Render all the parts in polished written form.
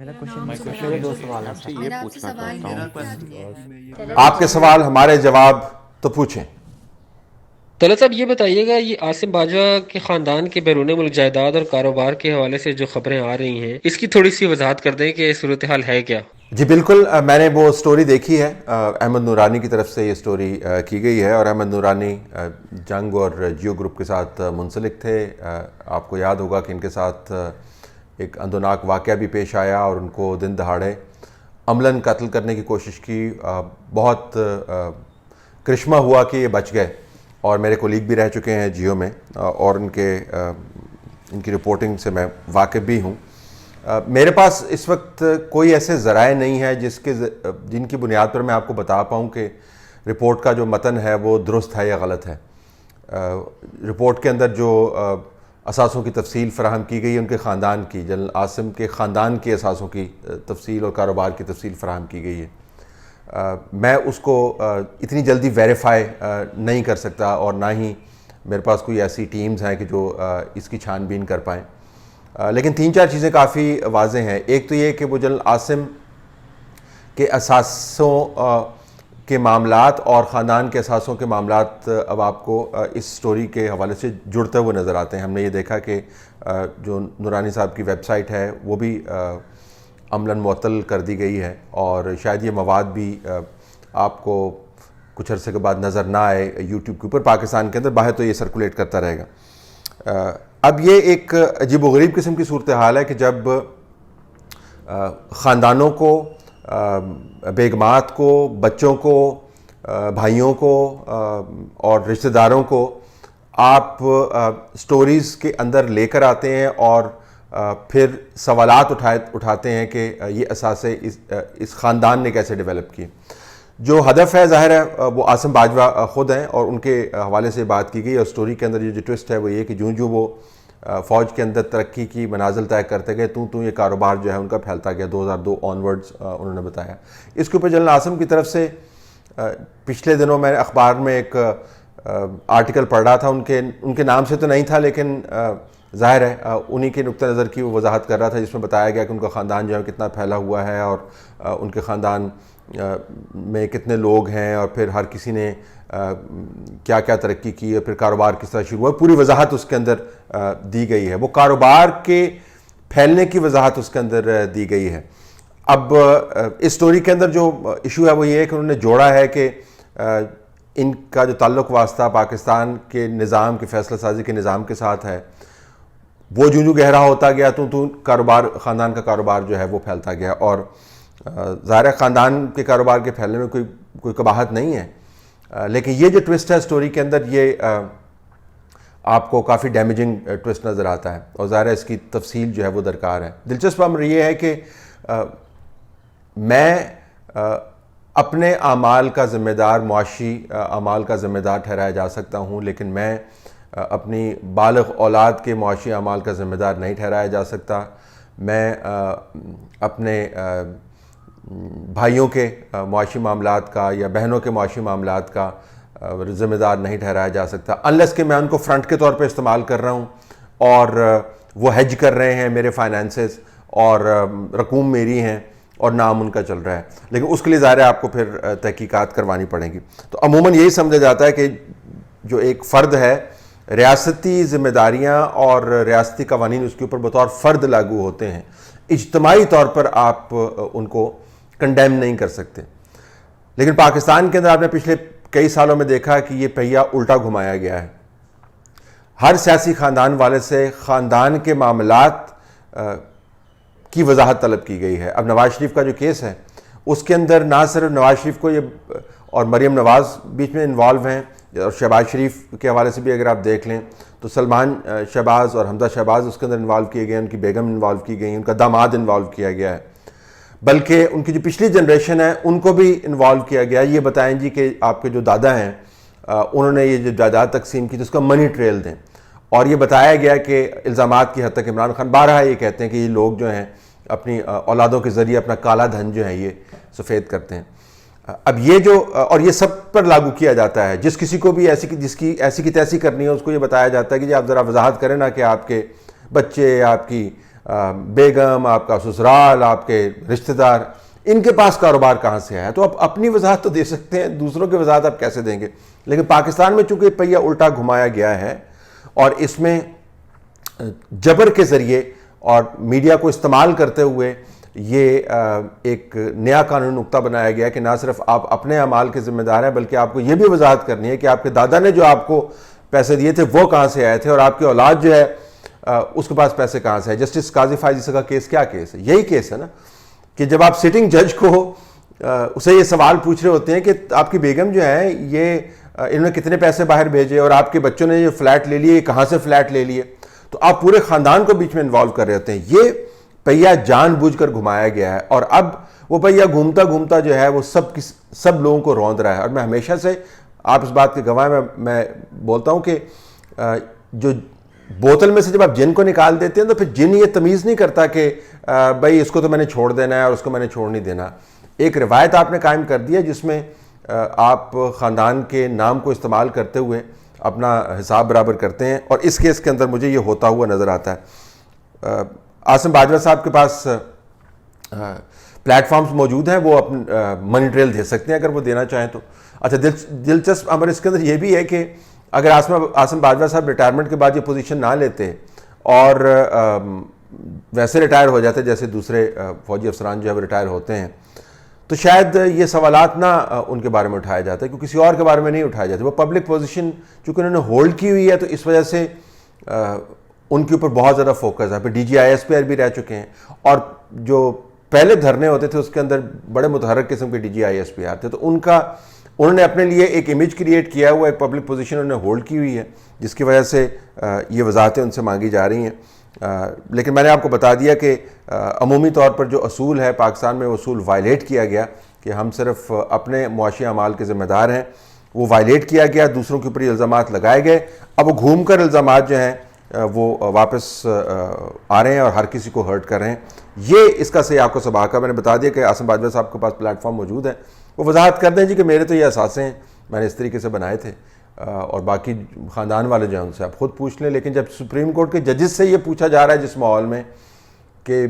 میرا میں question question میرے یہ دو ہے سوال کہ ہیں آپ سے سر. یہ میرا آپ سے پوچھنا سوال چاہتا یہ ہوں چلو آپ کے سوال ہمارے جواب تو پوچھیں. طلعت صاحب یہ بتائیے گا، یہ عاصم باجوہ کے خاندان کے بیرون ملک جائیداد اور کاروبار کے حوالے سے جو خبریں آ رہی ہیں، اس کی تھوڑی سی وضاحت کر دیں کہ صورتحال ہے کیا؟ جی بالکل، میں نے وہ سٹوری دیکھی ہے. احمد نورانی کی طرف سے یہ سٹوری کی گئی ہے، اور احمد نورانی جنگ اور جیو گروپ کے ساتھ منسلک تھے. آپ کو یاد ہوگا کہ ان کے ساتھ ایک اندوناک واقعہ بھی پیش آیا اور ان کو دن دہاڑے عملاً قتل کرنے کی کوشش کی. بہت کرشمہ ہوا کہ یہ بچ گئے، اور میرے کولیگ بھی رہ چکے ہیں جیو میں، اور ان کی رپورٹنگ سے میں واقف بھی ہوں. میرے پاس اس وقت کوئی ایسے ذرائع نہیں ہے جن کی بنیاد پر میں آپ کو بتا پاؤں کہ رپورٹ کا جو متن ہے وہ درست ہے یا غلط ہے. رپورٹ کے اندر جو اثاثوں کی تفصیل فراہم کی گئی ہے ان کے خاندان کی، جنرل عاصم کے خاندان کے اثاثوں کی تفصیل اور کاروبار کی تفصیل فراہم کی گئی ہے. میں اس کو اتنی جلدی ویریفائی نہیں کر سکتا، اور نہ ہی میرے پاس کوئی ایسی ٹیمز ہیں کہ جو اس کی چھان بین کر پائیں. لیکن 3-4 چیزیں کافی واضح ہیں. ایک تو یہ کہ وہ جنرل عاصم کے اثاثوں کے معاملات اور خاندان کے اثاثوں کے معاملات اب آپ کو اس سٹوری کے حوالے سے جڑتے ہوئے نظر آتے ہیں. ہم نے یہ دیکھا کہ جو نورانی صاحب کی ویب سائٹ ہے وہ بھی عملاً معطل کر دی گئی ہے، اور شاید یہ مواد بھی آپ کو کچھ عرصے کے بعد نظر نہ آئے یوٹیوب کے اوپر. پاکستان کے اندر باہر تو یہ سرکولیٹ کرتا رہے گا. اب یہ ایک عجیب و غریب قسم کی صورتحال ہے کہ جب خاندانوں کو، بیگمات کو، بچوں کو، بھائیوں کو اور رشتہ داروں کو آپ سٹوریز کے اندر لے کر آتے ہیں، اور پھر سوالات اٹھاتے ہیں کہ یہ اثاثے اس خاندان نے کیسے ڈیولپ کیے. جو ہدف ہے ظاہر ہے وہ عاصم باجوہ خود ہیں، اور ان کے حوالے سے بات کی گئی. اور سٹوری کے اندر یہ جو ٹوسٹ ہے وہ یہ کہ جو وہ فوج کے اندر ترقی کی منازل طے کرتے گئے، یہ کاروبار جو ہے ان کا پھیلتا گیا. 2002 آنورڈز انہوں نے بتایا. اس کے اوپر جنرل عاصم کی طرف سے پچھلے دنوں میں اخبار میں ایک آرٹیکل پڑھ رہا تھا. ان کے نام سے تو نہیں تھا، لیکن ظاہر ہے انہی کے نقطہ نظر کی وہ وضاحت کر رہا تھا، جس میں بتایا گیا کہ ان کا خاندان جو ہے کتنا پھیلا ہوا ہے، اور ان کے خاندان میں کتنے لوگ ہیں، اور پھر ہر کسی نے کیا کیا ترقی کی، اور پھر کاروبار کس طرح شروع ہوا. پوری وضاحت اس کے اندر دی گئی ہے. وہ کاروبار کے پھیلنے کی وضاحت اس کے اندر دی گئی ہے. اب اس سٹوری کے اندر جو ایشو ہے وہ یہ ہے کہ انہوں نے جوڑا ہے کہ ان کا جو تعلق واسطہ پاکستان کے نظام کے فیصلہ سازی کے نظام کے ساتھ ہے، وہ جو گہرا ہوتا گیا تو کاروبار، خاندان کا کاروبار جو ہے وہ پھیلتا گیا. اور ظاہر ہے خاندان کے کاروبار کے پھیلنے میں کوئی قباحت نہیں ہے، لیکن یہ جو ٹوسٹ ہے سٹوری کے اندر یہ آپ کو کافی ڈیمیجنگ ٹوسٹ نظر آتا ہے، اور ظاہر ہے اس کی تفصیل جو ہے وہ درکار ہے. دلچسپ امر یہ ہے کہ میں اپنے اعمال کا ذمہ دار، معاشی اعمال کا ذمہ دار ٹھہرایا جا سکتا ہوں، لیکن میں اپنی بالغ اولاد کے معاشی اعمال کا ذمہ دار نہیں ٹھہرایا جا سکتا. میں اپنے بھائیوں کے معاشی معاملات کا یا بہنوں کے معاشی معاملات کا ذمہ دار نہیں ٹھہرایا جا سکتا، انلیس کہ میں ان کو فرنٹ کے طور پہ استعمال کر رہا ہوں، اور وہ ہیج کر رہے ہیں میرے فائنانسز، اور رقوم میری ہیں اور نام ان کا چل رہا ہے. لیکن اس کے لیے ظاہر ہے آپ کو پھر تحقیقات کروانی پڑیں گی. تو عموماً یہی سمجھا جاتا ہے کہ جو ایک فرد ہے، ریاستی ذمہ داریاں اور ریاستی قوانین اس کے اوپر بطور فرد لاگو ہوتے ہیں. اجتماعی طور پر آپ ان کو کنڈیم نہیں کر سکتے. لیکن پاکستان کے اندر آپ نے پچھلے کئی سالوں میں دیکھا کہ یہ پہیہ الٹا گھمایا گیا ہے. ہر سیاسی خاندان والے سے خاندان کے معاملات کی وضاحت طلب کی گئی ہے. اب نواز شریف کا جو کیس ہے اس کے اندر نہ صرف نواز شریف کو اور مریم نواز بیچ میں انوالو ہیں، اور شہباز شریف کے حوالے سے بھی اگر آپ دیکھ لیں تو سلمان شہباز اور حمزہ شہباز اس کے اندر انوالو کیے گئے ہیں، ان کی بیگم انوالو کی گئی، ان کا داماد انوالو کیا گیا ہے، بلکہ ان کی جو پچھلی جنریشن ہے ان کو بھی انوالو کیا گیا. یہ بتائیں جی کہ آپ کے جو دادا ہیں انہوں نے یہ جو جائیداد تقسیم کی تو اس کا منی ٹریل دیں. اور یہ بتایا گیا کہ الزامات کی حد تک عمران خان بارہا یہ کہتے ہیں کہ یہ لوگ جو ہیں اپنی اولادوں کے ذریعے اپنا کالا دھن جو ہے یہ سفید کرتے ہیں. اب یہ جو اور یہ سب پر لاگو کیا جاتا ہے، جس کسی کو بھی جس کی ایسی کی تیسی کرنی ہے اس کو یہ بتایا جاتا ہے کہ جی آپ ذرا وضاحت کریں نا کہ آپ کے بچے، آپ کی بیگم، آپ کا سسرال، آپ کے رشتہ دار، ان کے پاس کاروبار کہاں سے آیا؟ تو آپ اپنی وضاحت تو دے سکتے ہیں، دوسروں کی وضاحت آپ کیسے دیں گے؟ لیکن پاکستان میں چونکہ پہیہ الٹا گھمایا گیا ہے اور اس میں جبر کے ذریعے اور میڈیا کو استعمال کرتے ہوئے یہ ایک نیا قانون نقطہ بنایا گیا کہ نہ صرف آپ اپنے اعمال کے ذمہ دار ہیں بلکہ آپ کو یہ بھی وضاحت کرنی ہے کہ آپ کے دادا نے جو آپ کو پیسے دیے تھے وہ کہاں سے آئے تھے، اور آپ کی اولاد جو ہے اس کے پاس پیسے کہاں سے آئے۔ جسٹس قاضی فائز عیسی کا کیس کیا کیس ہے؟ یہی کیس ہے نا کہ جب آپ سٹنگ جج کو اسے یہ سوال پوچھ رہے ہوتے ہیں کہ آپ کی بیگم جو ہے یہ انہوں نے کتنے پیسے باہر بھیجے، اور آپ کے بچوں نے یہ فلیٹ لے لیے، کہاں سے فلیٹ لے لیے، تو آپ پورے خاندان کو بیچ میں انوالو کر رہے ہوتے ہیں۔ یہ پہیہ جان بوجھ کر گھمایا گیا ہے اور اب وہ پہیہ گھومتا گھومتا جو ہے وہ سب لوگوں کو روند رہا ہے۔ اور میں ہمیشہ سے، آپ اس بات کے گواہ ہیں، میں بولتا ہوں کہ جو بوتل میں سے جب آپ جن کو نکال دیتے ہیں تو پھر جن یہ تمیز نہیں کرتا کہ بھائی اس کو تو میں نے چھوڑ دینا ہے اور اس کو میں نے چھوڑ نہیں دینا۔ ایک روایت آپ نے قائم کر دی ہے جس میں آپ خاندان کے نام کو استعمال کرتے ہوئے اپنا حساب برابر کرتے ہیں، اور اس کیس کے اندر مجھے یہ ہوتا ہوا نظر آتا ہے۔ عاصم باجوہ صاحب کے پاس پلیٹ فارمز موجود ہیں، وہ اپنا منی ٹریل دے سکتے ہیں اگر وہ دینا چاہیں تو۔ اچھا، دلچسپ امر اس کے اندر یہ بھی ہے کہ اگر عاصم باجوہ صاحب ریٹائرمنٹ کے بعد یہ پوزیشن نہ لیتے اور ویسے ریٹائر ہو جاتے جیسے دوسرے فوجی افسران جو ہے وہ ریٹائر ہوتے ہیں، تو شاید یہ سوالات نہ ان کے بارے میں اٹھایا جاتا ہے، کیونکہ کسی اور کے بارے میں نہیں اٹھایا جاتا۔ وہ پبلک پوزیشن چونکہ انہوں نے ہولڈ کی ہوئی ہے تو اس وجہ سے ان کے اوپر بہت زیادہ فوکس ہے۔ پھر D G I S P R بھی رہ چکے ہیں، اور جو پہلے دھرنے ہوتے تھے اس کے اندر بڑے متحرک قسم کے D G I S P R تھے، تو انہوں نے اپنے لیے ایک امیج کریٹ کیا ہوا، ایک پبلک پوزیشن انہوں نے ہولڈ کی ہوئی ہے، جس کی وجہ سے یہ وضاحتیں ان سے مانگی جا رہی ہیں۔ لیکن میں نے آپ کو بتا دیا کہ عمومی طور پر جو اصول ہے پاکستان میں، وہ اصول وائلیٹ کیا گیا کہ ہم صرف اپنے معاشی اعمال کے ذمہ دار ہیں، وہ وائلیٹ کیا گیا، دوسروں کے اوپر یہ الزامات لگائے گئے۔ اب وہ گھوم کر الزامات جو ہیں وہ واپس آ رہے ہیں اور ہر کسی کو ہرٹ کر رہے ہیں۔ یہ اس کا صحیح آپ کو سباق ہے۔ میں نے بتا دیا کہ عاصم باجوہ صاحب کے پاس پلیٹ فارم موجود ہے، وہ وضاحت کر دیں جی کہ میرے تو یہ اثاثے ہیں، میں نے اس طریقے سے بنائے تھے، اور باقی خاندان والے جو ہیں ان سے آپ خود پوچھ لیں۔ لیکن جب سپریم کورٹ کے ججز سے یہ پوچھا جا رہا ہے جس ماحول میں کہ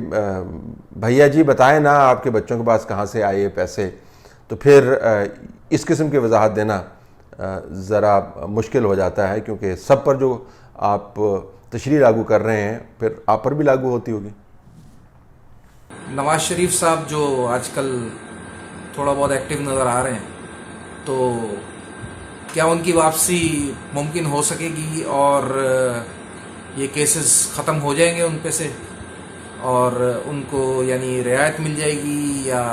بھیا جی بتائیں نا آپ کے بچوں کے پاس کہاں سے آئے یہ پیسے، تو پھر اس قسم کی وضاحت دینا ذرا مشکل ہو جاتا ہے، کیونکہ سب پر جو آپ تشریح لاگو کر رہے ہیں پھر آپ پر بھی لاگو ہوتی ہوگی۔ نواز شریف صاحب جو آج کل تھوڑا بہت ایکٹیو نظر آ رہے ہیں، تو کیا ان کی واپسی ممکن ہو سکے گی اور یہ کیسز ختم ہو جائیں گے ان پہ سے، اور ان کو یعنی رعایت مل جائے گی، یا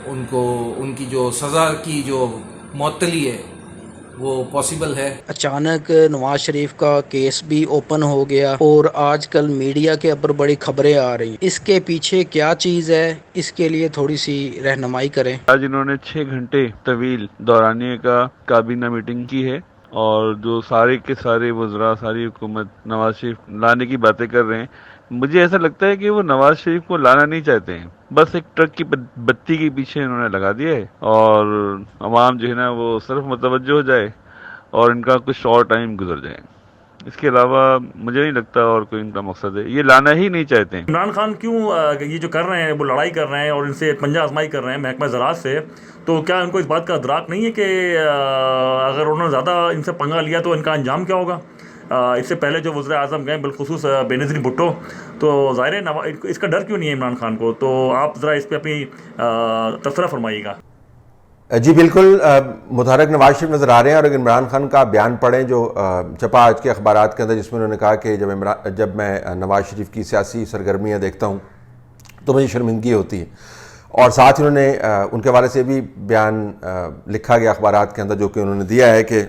ان کو ان کی جو سزا کی جو معطلی ہے وہ پاسبل ہے؟ اچانک نواز شریف کا کیس بھی اوپن ہو گیا اور آج کل میڈیا کے اوپر بڑی خبریں آ رہی ہیں، اس کے پیچھے کیا چیز ہے؟ اس کے لیے تھوڑی سی رہنمائی کریں۔ آج انہوں نے 6 گھنٹے طویل دورانیے کا کابینہ میٹنگ کی ہے، اور جو سارے کے سارے وزراء، ساری حکومت نواز شریف لانے کی باتیں کر رہے ہیں۔ مجھے ایسا لگتا ہے کہ وہ نواز شریف کو لانا نہیں چاہتے ہیں، بس ایک ٹرک کی بتی کے پیچھے انہوں نے لگا دیا ہے، اور عوام جو ہے نا وہ صرف متوجہ ہو جائے اور ان کا کچھ اور ٹائم گزر جائے۔ اس کے علاوہ مجھے نہیں لگتا اور کوئی ان کا مقصد ہے، یہ لانا ہی نہیں چاہتے ہیں۔ عمران خان کیوں یہ جو کر رہے ہیں وہ لڑائی کر رہے ہیں اور ان سے پنجہ آزمائی کر رہے ہیں محکمہ زراعت سے، تو کیا ان کو اس بات کا ادراک نہیں ہے کہ اگر انہوں نے زیادہ ان سے پنگا لیا تو ان کا انجام کیا ہوگا؟ اس سے پہلے جو وزیر اعظم گئے بالخصوص بینظیر بھٹو، تو ظاہر ہے اس کا ڈر کیوں نہیں ہے عمران خان کو؟ تو آپ ذرا اس پہ اپنی تبصرہ فرمائیے گا۔ جی بالکل، متحرک نواز شریف نظر آ رہے ہیں، اور اگر عمران خان کا بیان پڑھیں جو چھپا آج کے اخبارات کے اندر، جس میں انہوں نے کہا کہ جب میں نواز شریف کی سیاسی سرگرمیاں دیکھتا ہوں تو مجھے شرمندگی ہوتی ہے، اور ساتھ انہوں نے ان کے حوالے سے بھی بیان لکھا گیا اخبارات کے اندر جو کہ انہوں نے دیا ہے کہ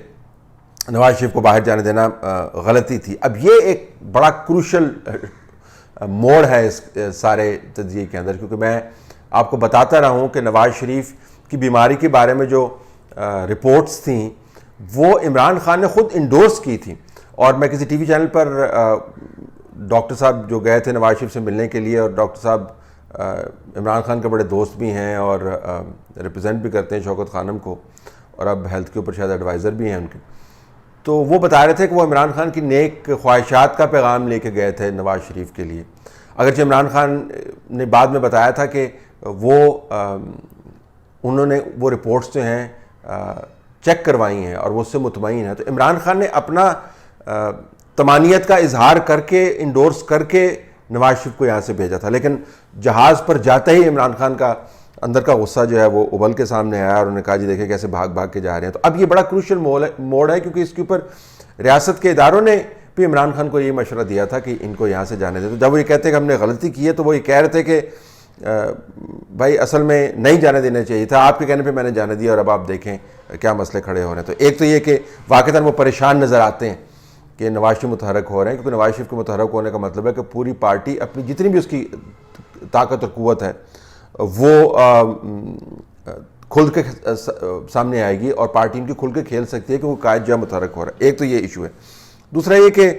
نواز شریف کو باہر جانے دینا غلطی تھی۔ اب یہ ایک بڑا کروشل موڑ ہے اس سارے تجزیے کے اندر، کیونکہ میں آپ کو بتاتا رہا ہوں کہ نواز شریف کی بیماری کے بارے میں جو رپورٹس تھیں وہ عمران خان نے خود انڈورس کی تھی، اور میں کسی ٹی وی چینل پر ڈاکٹر صاحب جو گئے تھے نواز شریف سے ملنے کے لیے، اور ڈاکٹر صاحب عمران خان کے بڑے دوست بھی ہیں اور ریپرزینٹ بھی کرتے ہیں شوکت خانم کو، اور اب ہیلتھ کے اوپر شاید ایڈوائزر بھی ہیں ان کے، تو وہ بتا رہے تھے کہ وہ عمران خان کی نیک خواہشات کا پیغام لے کے گئے تھے نواز شریف کے لیے۔ اگرچہ عمران خان نے بعد میں بتایا تھا کہ وہ انہوں نے وہ رپورٹس جو ہیں چیک کروائی ہیں اور وہ اس سے مطمئن ہیں، تو عمران خان نے اپنا طمانینت کا اظہار کر کے انڈورس کر کے نواز شریف کو یہاں سے بھیجا تھا، لیکن جہاز پر جاتے ہی عمران خان کا اندر کا غصہ جو ہے وہ ابل کے سامنے آیا اور انہوں نے کہا جی دیکھیں کیسے بھاگ بھاگ کے جا رہے ہیں۔ تو اب یہ بڑا کروشل موڑ ہے، کیونکہ اس کے اوپر ریاست کے اداروں نے بھی عمران خان کو یہ مشورہ دیا تھا کہ ان کو یہاں سے جانے دیں۔ تو جب وہ یہ کہتے ہیں کہ ہم نے غلطی کی ہے، تو وہ یہ کہہ رہے تھے کہ بھائی اصل میں نہیں جانے دینا چاہیے تھا، آپ کے کہنے پہ میں نے جانے دیا اور اب آپ دیکھیں کیا مسئلے کھڑے ہو رہے ہیں۔ تو ایک تو یہ کہ واقعتاً وہ پریشان نظر آتے ہیں کہ نواز شریف متحرک ہو رہے ہیں، کیونکہ نواز شریف کے متحرک ہونے کا مطلب ہے کہ پوری پارٹی اپنی جتنی بھی اس کی طاقت اور قوت ہے وہ کھل کے سامنے آئے گی اور پارٹی ان کی کھل کے کھیل سکتی ہے کہ وہ قائد جو متحرک ہو رہا ہے۔ ایک تو یہ ایشو ہے۔ دوسرا یہ کہ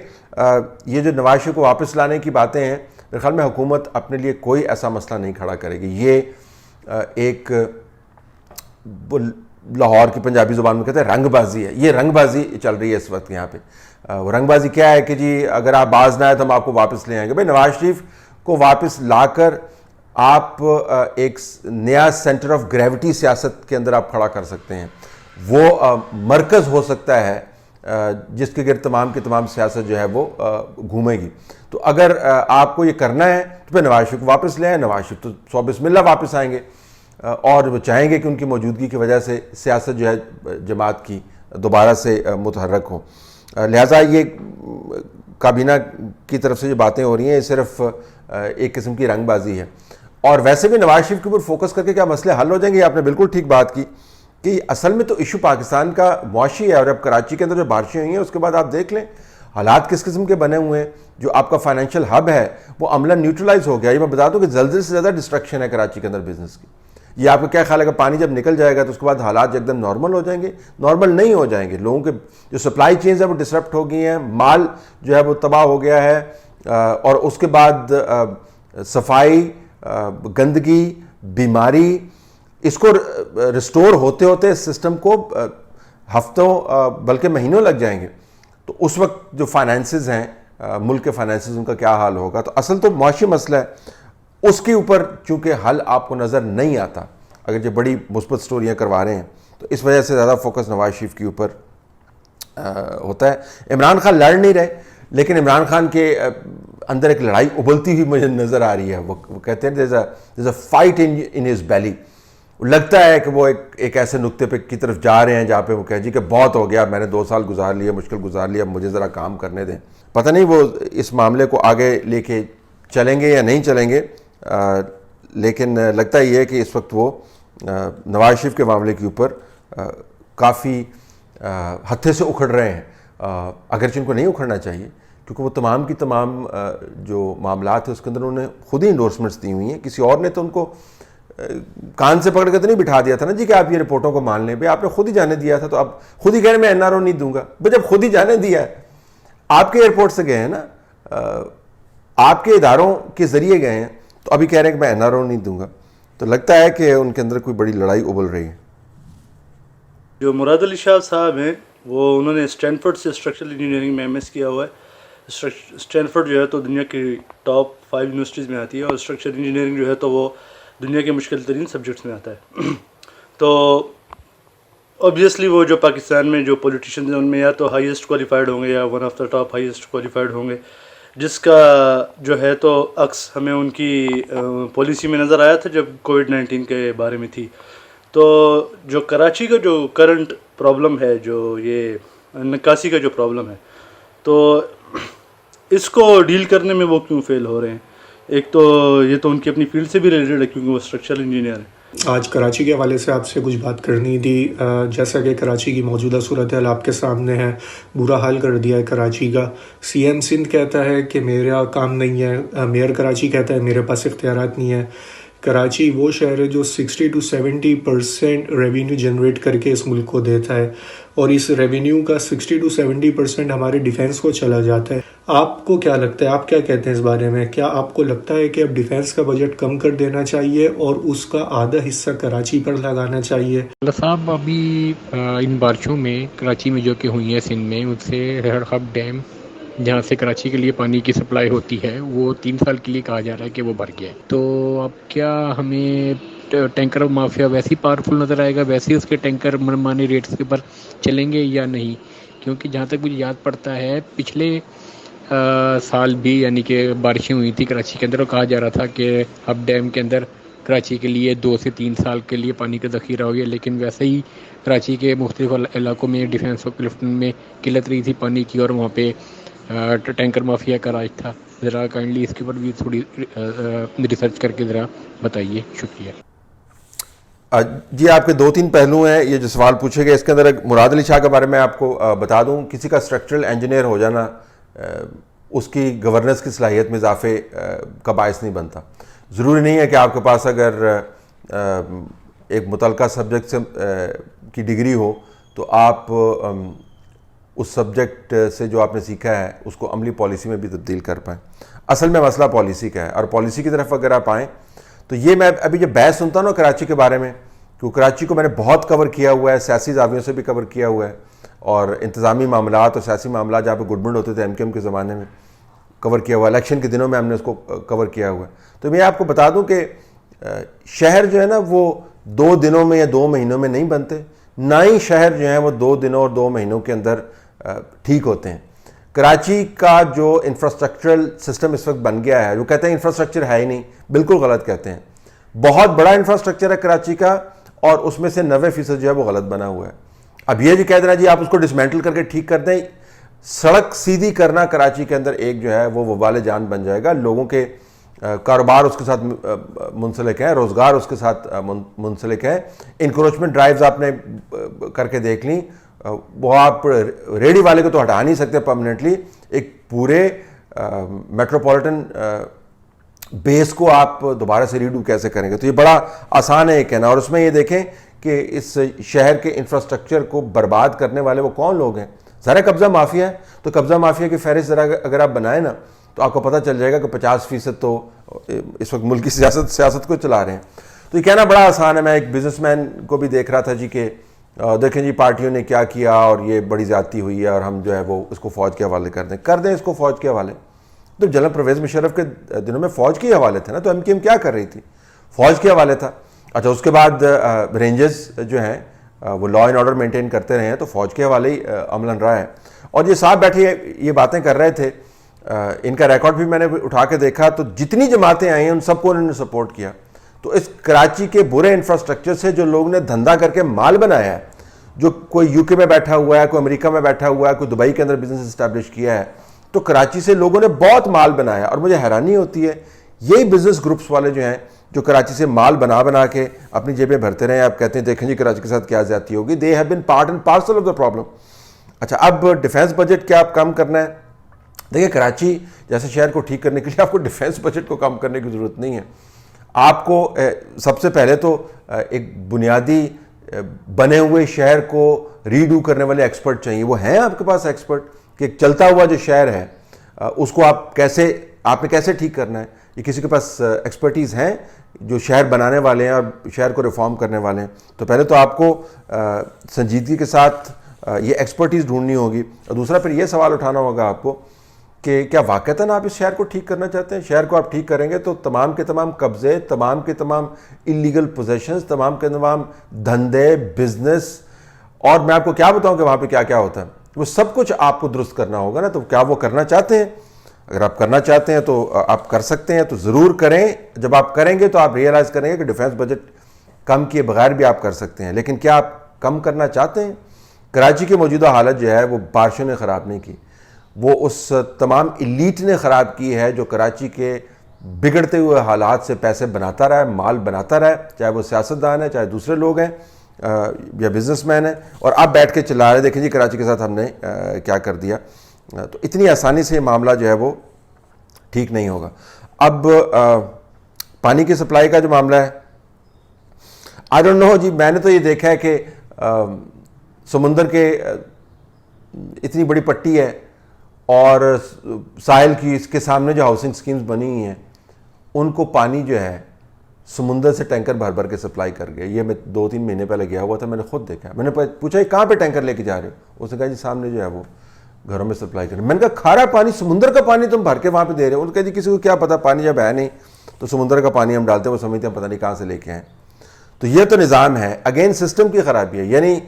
یہ جو نواز شریف کو واپس لانے کی باتیں ہیں، میرے خیال میں حکومت اپنے لیے کوئی ایسا مسئلہ نہیں کھڑا کرے گی۔ یہ ایک لاہور کی پنجابی زبان میں کہتے ہیں رنگ بازی ہے، یہ رنگ بازی چل رہی ہے اس وقت یہاں پہ۔ وہ رنگ بازی کیا ہے کہ جی اگر آپ باز نہ آئے تو ہم آپ کو واپس لے آئیں گے۔ بھائی نواز شریف کو واپس لا کر آپ ایک نیا سینٹر آف گریوٹی سیاست کے اندر آپ کھڑا کر سکتے ہیں، وہ مرکز ہو سکتا ہے جس کے گرد تمام کی تمام سیاست جو ہے وہ گھومے گی۔ تو اگر آپ کو یہ کرنا ہے تو پھر نواز شریف کو واپس لے آئیں۔ نواز شریف تو 100 بسم اللہ واپس آئیں گے اور وہ چاہیں گے کہ ان کی موجودگی کی وجہ سے سیاست جو ہے جماعت کی دوبارہ سے متحرک ہو۔ لہٰذا یہ کابینہ کی طرف سے جو باتیں ہو رہی ہیں یہ صرف ایک قسم کی رنگ بازی ہے۔ اور ویسے بھی نواز شریف کے اوپر فوکس کر کے کیا مسئلے حل ہو جائیں گے؟ آپ نے بالکل ٹھیک بات کی کہ اصل میں تو ایشو پاکستان کا معاشی ہے، اور اب کراچی کے اندر جو بارشیں ہوئی ہیں اس کے بعد آپ دیکھ لیں حالات کس قسم کے بنے ہوئے ہیں۔ جو آپ کا فائنینشیل ہب ہے وہ عملاً نیوٹرلائز ہو گیا۔ یہ میں بتا دوں کہ زلزلے سے زیادہ ڈسٹرکشن ہے کراچی کے اندر بزنس کی۔ یہ آپ کا کیا خیال ہے کہ پانی جب نکل جائے گا تو اس کے بعد حالات ایک دم نارمل ہو جائیں گے؟ نارمل نہیں ہو جائیں گے۔ لوگوں کے جو سپلائی چینز ہیں وہ ڈسرپٹ ہو گئی ہیں، مال جو ہے وہ تباہ ہو گیا ہے، اور اس کے بعد صفائی، گندگی، بیماری، اس کو ریسٹور ہوتے ہوتے سسٹم کو ہفتوں بلکہ مہینوں لگ جائیں گے۔ تو اس وقت جو فائنینسز ہیں ملک کے فائنینسز ان کا کیا حال ہوگا؟ تو اصل تو معاشی مسئلہ ہے، اس کے اوپر چونکہ حل آپ کو نظر نہیں آتا اگر جو بڑی مثبت سٹوریاں کروا رہے ہیں، تو اس وجہ سے زیادہ فوکس نواز شریف کے اوپر ہوتا ہے۔ عمران خان لڑ نہیں رہے، لیکن عمران خان کے اندر ایک لڑائی ابلتی ہوئی مجھے نظر آ رہی ہے۔ وہ کہتے ہیں there's a fight in his belly۔ لگتا ہے کہ وہ ایک ایسے نقطے پہ کی طرف جا رہے ہیں جہاں پہ وہ کہہ جی کہ بہت ہو گیا، میں نے 2 سال گزار لیے، مشکل گزار لیا، اب مجھے ذرا کام کرنے دیں۔ پتہ نہیں وہ اس معاملے کو آگے لے کے چلیں گے یا نہیں چلیں گے، لیکن لگتا یہ ہے کہ اس وقت وہ نواز شریف کے معاملے کے اوپر کافی ہتھے سے اکھڑ رہے ہیں، اگرچہ ان کو نہیں اکھڑنا چاہیے، کیونکہ وہ تمام کی تمام جو معاملات ہیں اس کے اندر انہوں نے خود ہی انڈورسمنٹس دی ہوئی ہیں۔ کسی اور نے تو ان کو کان سے پکڑ کے تو نہیں بٹھا دیا تھا نا جی کہ آپ یہ رپورٹوں کو مان لیں، بھائی آپ نے خود ہی جانے دیا تھا، تو اب خود ہی کہہ رہے میں NRO نہیں دوں گا۔ بھائی جب خود ہی جانے دیا ہے، آپ کے ایئرپورٹ سے گئے ہیں نا، آپ کے اداروں کے ذریعے گئے ہیں، تو ابھی کہہ رہے ہیں کہ میں NRO نہیں دوں گا۔ تو لگتا ہے کہ ان کے اندر کوئی بڑی لڑائی ابل رہی ہے۔ جو مراد علی شاہ صاحب ہیں وہ انہوں نے اسٹینفورڈ سے اسٹرکچرل انجینئرنگ میں MS کیا ہوا ہے۔ اسٹینفورڈ جو ہے تو دنیا کی ٹاپ 5 یونیورسٹیز میں آتی ہے، اور اسٹرکچرل انجینئرنگ جو ہے تو وہ دنیا کے مشکل ترین سبجیکٹس میں آتا ہے۔ تو اوبیسلی وہ جو پاکستان میں جو پولیٹیشنز ہیں ان میں یا تو ہائیسٹ کوالیفائڈ ہوں گے یا one of the top highest qualified ہوں گے، جس کا جو ہے تو عکس ہمیں ان کی پالیسی میں نظر آیا تھا جب کووڈ-19 کے بارے میں تھی۔ تو جو کراچی کا جو کرنٹ پرابلم ہے، جو یہ نکاسی کا جو پرابلم ہے، تو اس کو ڈیل کرنے میں وہ کیوں فیل ہو رہے ہیں؟ ایک تو یہ تو ان کی اپنی فیلڈ سے بھی ریلیٹڈ ہے کیونکہ وہ اسٹرکچرل انجینئر ہیں۔ آج کراچی کے حوالے سے آپ سے کچھ بات کرنی تھی۔ جیسا کہ کراچی کی موجودہ صورتحال آپ کے سامنے ہے، برا حال کر دیا ہے کراچی کا۔ CM سندھ کہتا ہے کہ میرا کام نہیں ہے، میئر کراچی کہتا ہے میرے پاس اختیارات نہیں ہے۔ کراچی وہ شہر ہے جو 60 to 70% ریونیو جنریٹ کر کے اس ملک کو دیتا ہے، اور اس ریونیو کا 60 to 70% ہمارے ڈیفینس کو چلا جاتا ہے۔ آپ کو کیا لگتا ہے، آپ کیا کہتے ہیں اس بارے میں؟ کیا آپ کو لگتا ہے کہ اب ڈیفینس کا بجٹ کم کر دینا چاہیے اور اس کا آدھا حصہ کراچی پر لگانا چاہیے؟ اللہ صاحب، ابھی ان بارشوں میں کراچی میں جو کہ ہوئی ہیں سندھ میں، اس سے رہڑ خب ڈیم جہاں سے کراچی کے لیے پانی کی سپلائی ہوتی ہے وہ 3 سال کے لیے کہا جا رہا ہے کہ وہ بھر گیا ہے. تو اب کیا ہمیں ٹینکر مافیا ویسے ہی پاورفل نظر آئے گا, ویسے ہی اس کے ٹینکر منمانی ریٹس کے اوپر چلیں گے یا نہیں؟ کیونکہ جہاں تک مجھے یاد پڑتا ہے پچھلے سال بھی یعنی کہ بارشیں ہوئی تھی کراچی کے اندر, اور کہا جا رہا تھا کہ اب ڈیم کے اندر کراچی کے لیے 2 سے 3 سال کے لیے پانی کا ذخیرہ ہو گیا, لیکن ویسے ہی کراچی کے مختلف علاقوں میں ڈیفینس اور کلفٹن میں قلت رہی تھی پانی کی, اور وہاں پہ ٹینکر مافیا کا راج تھا. ذرا کائنڈلی اس کے اوپر بھی تھوڑی ریسرچ کر کے ذرا بتائیے. شکریہ. جی آپ کے 2-3 پہلو ہیں یہ جو سوال پوچھے گئے. اس کے اندر مراد علی شاہ کے بارے میں آپ کو بتا دوں, کسی کا اسٹرکچرل انجینئر ہو جانا اس کی گورننس کی صلاحیت میں اضافے کا باعث نہیں بنتا. ضروری نہیں ہے کہ آپ کے پاس اگر ایک متعلقہ سبجیکٹ سے کی ڈگری ہو تو آپ اس سبجیکٹ سے جو آپ نے سیکھا ہے اس کو عملی پالیسی میں بھی تبدیل کر پائیں. اصل میں مسئلہ پالیسی کا ہے, اور پالیسی کی طرف اگر آپ آئیں تو یہ میں ابھی جب بحث سنتا ہوں نا کراچی کے بارے میں, کیونکہ کراچی کو میں نے بہت کور کیا ہوا ہے, سیاسی زاویوں سے بھی کور کیا ہوا ہے, اور انتظامی معاملات اور سیاسی معاملات جہاں پہ گڈبنڈ ہوتے تھے MKM کے زمانے میں کور کیا ہوا ہے, الیکشن کے دنوں میں ہم نے اس کو کور کیا ہوا ہے. تو میں آپ کو بتا دوں کہ شہر جو ہے نا وہ 2 دنوں میں یا 2 مہینوں میں نہیں بنتے, نہ ہی شہر جو ہیں وہ 2 دنوں اور 2 مہینوں کے اندر ٹھیک ہوتے ہیں. کراچی کا جو انفراسٹرکچرل سسٹم اس وقت بن گیا ہے, جو کہتے ہیں انفراسٹرکچر ہے ہی نہیں, بالکل غلط کہتے ہیں. بہت بڑا انفراسٹرکچر ہے کراچی کا, اور اس میں سے 90% جو ہے وہ غلط بنا ہوا ہے. اب یہ جو کہہ دینا جی آپ اس کو ڈسمینٹل کر کے ٹھیک کر دیں, سڑک سیدھی کرنا کراچی کے اندر ایک جو ہے وہ وبال جان بن جائے گا. لوگوں کے کاروبار اس کے ساتھ منسلک ہیں, روزگار اس کے ساتھ منسلک ہے. انکروچمنٹ ڈرائیوز آپ نے کر کے دیکھ لیں, وہ آپ ریڈی والے کو تو ہٹا نہیں سکتے پرماننٹلی, ایک پورے میٹروپولیٹن بیس کو آپ دوبارہ سے ریڈو کیسے کریں گے؟ تو یہ بڑا آسان ہے یہ کہنا. اور اس میں یہ دیکھیں کہ اس شہر کے انفراسٹرکچر کو برباد کرنے والے وہ کون لوگ ہیں. ذرا قبضہ مافیا ہے, تو قبضہ مافیا کی فہرست ذرا اگر آپ بنائیں نا تو آپ کو پتہ چل جائے گا کہ 50% تو اس وقت ملک کی سیاست کو چلا رہے ہیں. تو یہ کہنا بڑا آسان ہے. میں ایک بزنس مین کو بھی دیکھ رہا تھا جی کہ دیکھیں جی پارٹیوں نے کیا کیا اور یہ بڑی زیادتی ہوئی ہے, اور ہم جو ہے وہ اس کو فوج کے حوالے کر دیں اس کو فوج کے حوالے. تو جنرل پرویز مشرف کے دنوں میں فوج کے حوالے تھے نا, تو MKM کیا کر رہی تھی؟ فوج کے حوالے تھا. اچھا اس کے بعد رینجرز جو ہیں وہ لا اینڈ آرڈر مینٹین کرتے رہے ہیں, تو فوج کے حوالے ہی عملاً رہا ہے. اور یہ صاحب بیٹھے یہ باتیں کر رہے تھے, ان کا ریکارڈ بھی میں نے اٹھا کے دیکھا, تو جتنی جماعتیں آئی ہیں ان سب کو انہوں نے سپورٹ کیا. تو اس کراچی کے برے انفراسٹرکچر سے جو لوگ نے دھندا کر کے مال بنایا ہے, جو کوئی UK میں بیٹھا ہوا ہے, کوئی امریکہ میں بیٹھا ہوا ہے, کوئی دبئی کے اندر بزنس اسٹیبلش کیا ہے, تو کراچی سے لوگوں نے بہت مال بنایا. اور مجھے حیرانی ہوتی ہے یہی بزنس گروپس والے جو ہیں جو کراچی سے مال بنا کے اپنی جیبیں بھرتے رہے. آپ کہتے ہیں دیکھیں جی کراچی کے ساتھ کیا زیادتی ہوگی. They have been part and parcel of the problem. اچھا اب ڈیفینس بجٹ کیا آپ کم کرنا ہے؟ دیکھیں کراچی جیسے شہر کو ٹھیک کرنے کے لیے آپ کو ڈیفینس بجٹ کو کم کرنے کی ضرورت نہیں ہے. آپ کو سب سے پہلے تو ایک بنیادی بنے ہوئے شہر کو ریڈو کرنے والے ایکسپرٹ چاہیے. وہ ہیں آپ کے پاس ایکسپرٹ کہ ایک چلتا ہوا جو شہر ہے اس کو آپ نے کیسے ٹھیک کرنا ہے؟ یہ کسی کے پاس ایکسپرٹیز ہیں جو شہر بنانے والے ہیں اور شہر کو ریفارم کرنے والے ہیں. تو پہلے تو آپ کو سنجیدگی کے ساتھ یہ ایکسپرٹیز ڈھونڈنی ہوگی. اور دوسرا پھر یہ سوال اٹھانا ہوگا آپ کو کہ کیا واقعتاً آپ اس شہر کو ٹھیک کرنا چاہتے ہیں؟ شہر کو آپ ٹھیک کریں گے تو تمام کے تمام قبضے, تمام کے تمام انلیگل پوزیشنز, تمام کے تمام دھندے, بزنس, اور میں آپ کو کیا بتاؤں کہ وہاں پہ کیا کیا ہوتا ہے, وہ سب کچھ آپ کو درست کرنا ہوگا نا. تو کیا وہ کرنا چاہتے ہیں؟ اگر آپ کرنا چاہتے ہیں تو آپ کر سکتے ہیں, تو ضرور کریں. جب آپ کریں گے تو آپ ریئلائز کریں گے کہ ڈیفینس بجٹ کم کیے بغیر بھی آپ کر سکتے ہیں. لیکن کیا آپ کم کرنا چاہتے ہیں؟ کراچی کی موجودہ حالت جو ہے وہ بارشوں نے خراب نہیں کی, وہ اس تمام ایلیٹ نے خراب کی ہے جو کراچی کے بگڑتے ہوئے حالات سے پیسے بناتا رہا ہے, مال بناتا رہا ہے, چاہے وہ سیاستدان ہے, چاہے دوسرے لوگ ہیں یا بزنس مین ہیں, اور آپ بیٹھ کے چلا رہے دیکھیں جی کراچی کے ساتھ ہم نے کیا کر دیا. تو اتنی آسانی سے یہ معاملہ جو ہے وہ ٹھیک نہیں ہوگا. اب پانی کی سپلائی کا جو معاملہ ہے, آئی ڈونٹ نو جی, میں نے تو یہ دیکھا ہے کہ سمندر کے اتنی بڑی پٹی ہے اور ساحل کی اس کے سامنے جو ہاؤسنگ سکیمز بنی ہوئی ہیں ان کو پانی جو ہے سمندر سے ٹینکر بھر بھر کے سپلائی کر گیا. یہ میں 2-3 مہینے پہلے گیا ہوا تھا, میں نے خود دیکھا. میں نے پوچھا یہ کہاں پہ ٹینکر لے کے جا رہے ہو؟ اس نے کہا جی سامنے جو ہے وہ گھروں میں سپلائی کریں. میں نے کہا کھارا پانی, سمندر کا پانی تم بھر کے وہاں پہ دے رہے ہو. انہوں نے کہا جی کسی کو کیا پتا, پانی جب ہے نہیں تو سمندر کا پانی ہم ڈالتے ہیں, وہ سمجھتے ہیں پتہ نہیں کہاں سے لے کے آئیں. تو یہ تو نظام ہے, اگین سسٹم کی خرابی ہے. یعنی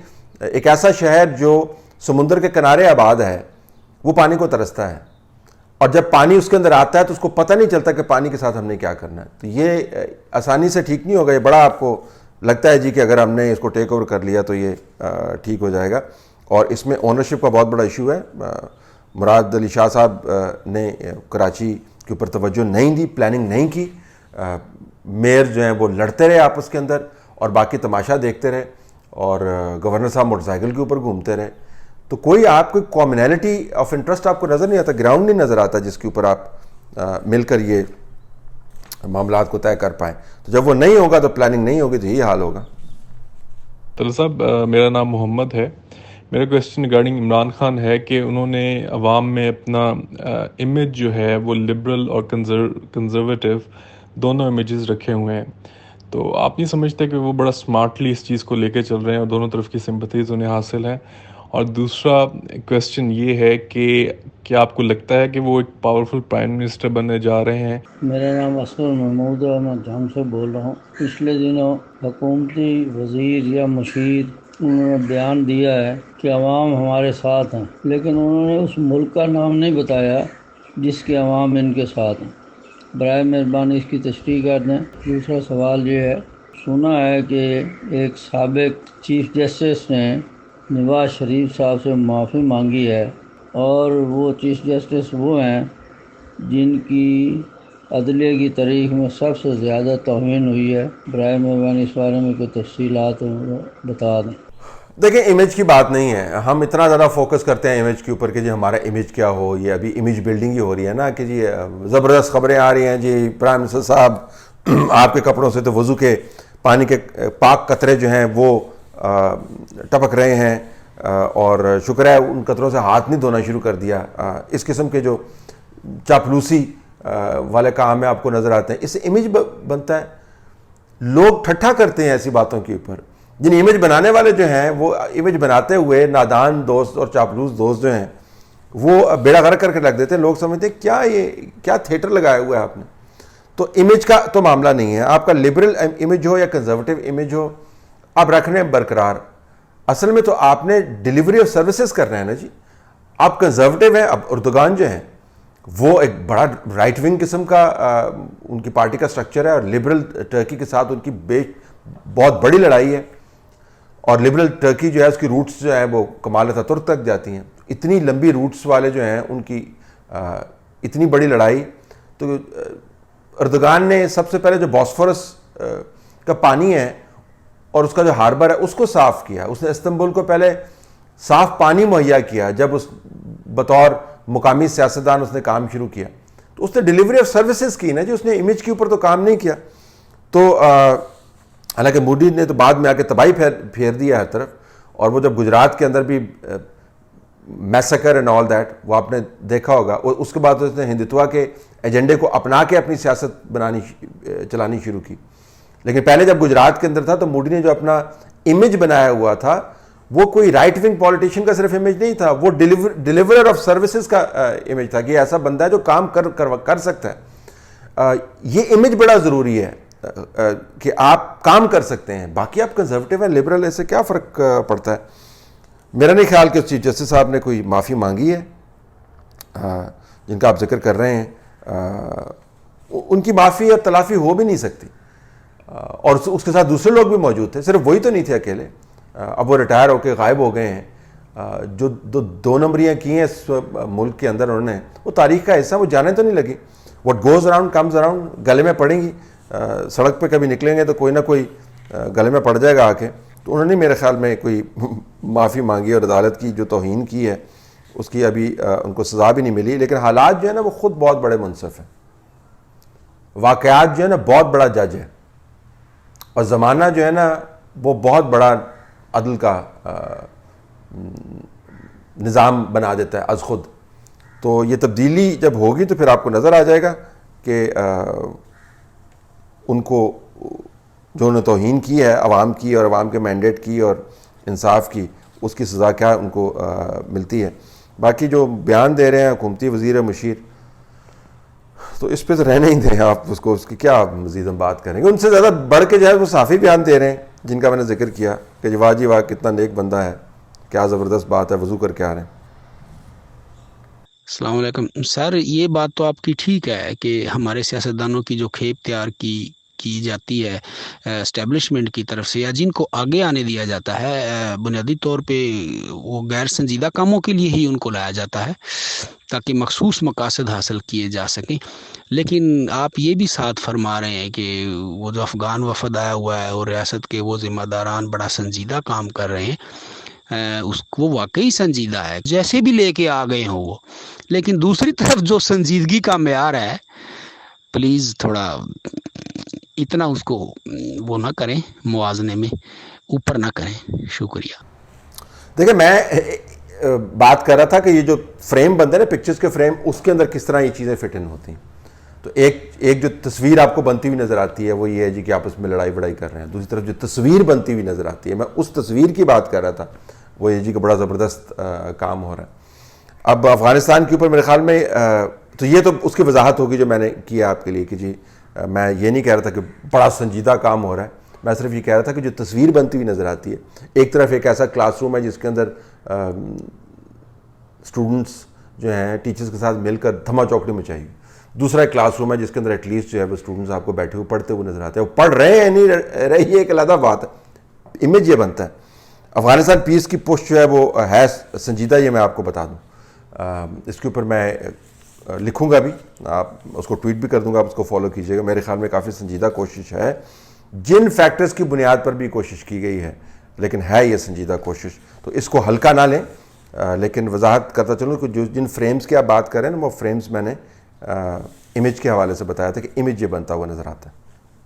ایک ایسا شہر جو سمندر کے کنارے آباد ہے وہ پانی کو ترستا ہے, اور جب پانی اس کے اندر آتا ہے تو اس کو پتہ نہیں چلتا کہ پانی کے ساتھ ہم نے کیا کرنا ہے. تو یہ آسانی سے ٹھیک نہیں ہوگا. یہ بڑا آپ کو لگتا ہے جی کہ اگر ہم نے اس کو ٹیک اوور کر لیا تو یہ ٹھیک ہو جائے گا, اور اس میں اونرشپ کا بہت بڑا ایشو ہے. مراد علی شاہ صاحب نے کراچی کے اوپر توجہ نہیں دی, پلاننگ نہیں کی. میئر جو ہیں وہ لڑتے رہے آپس کے اندر اور باقی تماشا دیکھتے رہے, اور گورنر صاحب موٹر سائیکل کے اوپر گھومتے رہے. تو کوئی آپ کو کامنالٹی آف انٹرسٹ آپ کو نظر نہیں آتا, گراؤنڈ نہیں نظر آتا جس کے اوپر آپ مل کر یہ معاملات کو طے کر پائیں. تو جب وہ نہیں ہوگا تو پلاننگ نہیں ہوگی, تو یہی حال ہوگا. طلعت صاحب میرا نام محمد ہے. میرا کویسچن ریگارڈنگ عمران خان ہے کہ انہوں نے عوام میں اپنا امیج جو ہے وہ لبرل اور کنزرویٹو دونوں امیجز رکھے ہوئے ہیں. تو آپ نہیں سمجھتے کہ وہ بڑا سمارٹلی اس چیز کو لے کے چل رہے ہیں اور دونوں طرف کی سمپتھیز انہیں حاصل ہیں؟ اور دوسرا کویسچن یہ ہے کہ کیا آپ کو لگتا ہے کہ وہ ایک پاورفل پرائم منسٹر بننے جا رہے ہیں؟ میرا نام اسکر محمود ہے اور میں جھنگ سے بول رہا ہوں. پچھلے دنوں حکومتی وزیر یا مشیر انہوں نے بیان دیا ہے کہ عوام ہمارے ساتھ ہیں, لیکن انہوں نے اس ملک کا نام نہیں بتایا جس کے عوام ان کے ساتھ ہیں. برائے مہربانی اس کی تشریح کر دیں. دوسرا سوال یہ ہے, سنا ہے کہ ایک سابق چیف جسٹس نے نواز شریف صاحب سے معافی مانگی ہے, اور وہ چیف جسٹس وہ ہیں جن کی عدلیہ کی تاریخ میں سب سے زیادہ توہین ہوئی ہے. برائے مہربانی اس بارے میں کوئی تفصیلات بتا دیں. دیکھیں امیج کی بات نہیں ہے, ہم اتنا زیادہ فوکس کرتے ہیں امیج کے اوپر کہ جی ہمارا امیج کیا ہو. یہ ابھی امیج بلڈنگ ہی ہو رہی ہے نا کہ جی زبردست خبریں آ رہی ہیں جی پرائم منسٹر صاحب آپ کے کپڑوں سے تو وضو کے پانی کے پاک قطرے جو ہیں وہ ٹپک رہے ہیں, اور شکر ہے ان قطروں سے ہاتھ نہیں دھونا شروع کر دیا. اس قسم کے جو چاپلوسی والے کام میں آپ کو نظر آتے ہیں, اس سے امیج بنتا ہے. لوگ ٹھٹھا کرتے ہیں ایسی باتوں کے اوپر. جن امیج بنانے والے جو ہیں وہ امیج بناتے ہوئے نادان دوست اور چاپلوس دوست جو ہیں وہ بیڑا غرق کر کے رکھ دیتے ہیں. لوگ سمجھتے ہیں کیا یہ کیا تھیٹر لگایا ہوا ہے آپ نے. تو امیج کا تو معاملہ نہیں ہے, آپ کا لبرل امیج ہو یا کنزرویٹو امیج ہو آپ رکھ رہے ہیں برقرار. اصل میں تو آپ نے ڈیلیوری آف سروسز کر رہے ہیں نا جی. آپ کنزرویٹو ہیں. اب اردوغان جو ہیں وہ ایک بڑا رائٹ ونگ قسم کا ان کی پارٹی کا سٹرکچر ہے, اور لبرل ٹرکی کے ساتھ ان کی بہت بڑی لڑائی ہے. اور لبرل ٹرکی جو ہے اس کی روٹس جو ہیں وہ کمال اتاترک تک جاتی ہیں. اتنی لمبی روٹس والے جو ہیں ان کی اتنی بڑی لڑائی. تو اردوغان نے سب سے پہلے جو بوسفورس کا پانی ہے اور اس کا جو ہاربر ہے اس کو صاف کیا. اس نے استنبول کو پہلے صاف پانی مہیا کیا. جب اس بطور مقامی سیاستدان اس نے کام شروع کیا تو اس نے ڈیلیوری آف سروسز کی نا جی, اس نے امیج کے اوپر تو کام نہیں کیا. تو حالانکہ مودی نے تو بعد میں آ کے تباہی پھیر دیا ہر طرف, اور وہ جب گجرات کے اندر بھی میسیکر اینڈ آل دیٹ وہ آپ نے دیکھا ہوگا, اور اس کے بعد اس نے ہندوتوا کے ایجنڈے کو اپنا کے اپنی سیاست چلانی شروع کی. لیکن پہلے جب گجرات کے اندر تھا تو مودی نے جو اپنا امیج بنایا ہوا تھا وہ کوئی رائٹ ونگ پولیٹیشین کا صرف امیج نہیں تھا, وہ ڈیلیورر آف سروسز کا امیج تھا کہ ایسا بندہ ہے جو کام کر سکتا ہے. یہ امیج بڑا ضروری ہے کہ آپ کام کر سکتے ہیں. باقی آپ کنزرویٹو ہیں لبرل, ایسے کیا فرق پڑتا ہے. میرا نہیں خیال کہ چیف جسٹس صاحب نے کوئی معافی مانگی ہے جن کا آپ ذکر کر رہے ہیں. ان کی معافی اور تلافی ہو بھی نہیں سکتی, اور اس کے ساتھ دوسرے لوگ بھی موجود تھے, صرف وہی تو نہیں تھے اکیلے. اب وہ ریٹائر ہو کے غائب ہو گئے ہیں. جو دو نمبریاں کی ہیں اس ملک کے اندر انہوں نے, وہ تاریخ کا حصہ, وہ جانے تو نہیں لگی. What goes around comes around, گلے میں پڑیں گی. سڑک پہ کبھی نکلیں گے تو کوئی نہ کوئی گلے میں پڑ جائے گا آ کے. تو انہوں نے میرے خیال میں کوئی معافی مانگی, اور عدالت کی جو توہین کی ہے اس کی ابھی ان کو سزا بھی نہیں ملی. لیکن حالات جو ہے نا وہ خود بہت بڑے منصف ہیں. واقعات جو ہے نا بہت بڑا جج ہے, اور زمانہ جو ہے نا وہ بہت بڑا عدل کا نظام بنا دیتا ہے از خود. تو یہ تبدیلی جب ہوگی تو پھر آپ کو نظر آ جائے گا کہ ان کو جو انہوں نے توہین کی ہے عوام کی اور عوام کے مینڈیٹ کی اور انصاف کی, اس کی سزا کیا ان کو ملتی ہے. باقی جو بیان دے رہے ہیں حکومتی وزیر مشیر، تو اس پہ تو رہنے ہی دیں آپ اس کو، اس کی کیا مزید ہم بات کریں گے. ان سے زیادہ بڑھ کے جو ہے وہ صحافی بیان دے رہے ہیں جن کا میں نے ذکر کیا کہ واہ جی واہ کتنا نیک بندہ ہے، کیا زبردست بات ہے، وضو کر کے آ رہے ہیں. السلام علیکم سر. یہ بات تو آپ کی ٹھیک ہے کہ ہمارے سیاستدانوں کی جو کھیپ تیار کی جاتی ہے اسٹیبلشمنٹ کی طرف سے، یا جن کو آگے آنے دیا جاتا ہے، بنیادی طور پہ وہ غیر سنجیدہ کاموں کے لیے ہی ان کو لایا جاتا ہے تاکہ مخصوص مقاصد حاصل کیے جا سکیں. لیکن آپ یہ بھی ساتھ فرما رہے ہیں کہ وہ جو افغان وفد آیا ہوا ہے اور ریاست کے وہ ذمہ داران بڑا سنجیدہ کام کر رہے ہیں. اس کو واقعی سنجیدہ ہے جیسے بھی لے کے آ گئے ہوں وہ، لیکن دوسری طرف جو سنجیدگی کا معیار ہے، پلیز تھوڑا اتنا اس کو وہ نہ کریں، موازنے میں اوپر نہ کریں. شکریہ. دیکھیں میں بات کر رہا تھا کہ یہ جو فریم بنتے ہیں نا پکچرز کے فریم، اس کے اندر کس طرح یہ چیزیں فٹ ان ہوتی ہیں. تو ایک جو تصویر آپ کو بنتی ہوئی نظر آتی ہے وہ یہ ہے جی کہ آپس میں لڑائی وڑائی کر رہے ہیں. دوسری طرف جو تصویر بنتی ہوئی نظر آتی ہے، میں اس تصویر کی بات کر رہا تھا، وہ یہ جی کہ بڑا زبردست کام ہو رہا ہے. اب افغانستان کے اوپر میرے خیال میں تو یہ تو اس کی وضاحت ہوگی جو میں نے کیا آپ کے لیے کہ جی میں یہ نہیں کہہ رہا تھا کہ بڑا سنجیدہ کام ہو رہا ہے، میں صرف یہ کہہ رہا تھا کہ جو تصویر بنتی ہوئی نظر آتی ہے، ایک طرف ایک ایسا کلاس روم ہے جس کے اندر اسٹوڈنٹس جو ہیں ٹیچرز کے ساتھ مل کر دھما چوکڑی مچائی ہوئی، دوسرا ایک کلاس روم ہے جس کے اندر ایٹ لیسٹ جو ہے وہ اسٹوڈنٹس آپ کو بیٹھے ہوئے پڑھتے ہوئے نظر آتے ہیں. وہ پڑھ رہے ہیں نہیں رہی ہے ایک علیحدہ بات ہے، امیج یہ بنتا ہے. افغانستان پیس کی پوسٹ جو ہے وہ ہے سنجیدہ، یہ میں آپ کو بتا دوں. اس کے اوپر میں لکھوں گا بھی، آپ اس کو ٹویٹ بھی کر دوں گا، آپ اس کو فالو کیجیے گا. میرے خیال میں کافی سنجیدہ کوشش ہے، جن فیکٹرز کی بنیاد پر بھی کوشش کی گئی ہے، لیکن ہے یہ سنجیدہ کوشش، تو اس کو ہلکا نہ لیں. لیکن وضاحت کرتا چلوں کہ جو جن فریمز کی آپ بات کر رہے ہیں نا، وہ فریمز میں نے امیج کے حوالے سے بتایا تھا کہ امیج یہ بنتا ہوا نظر آتا ہے.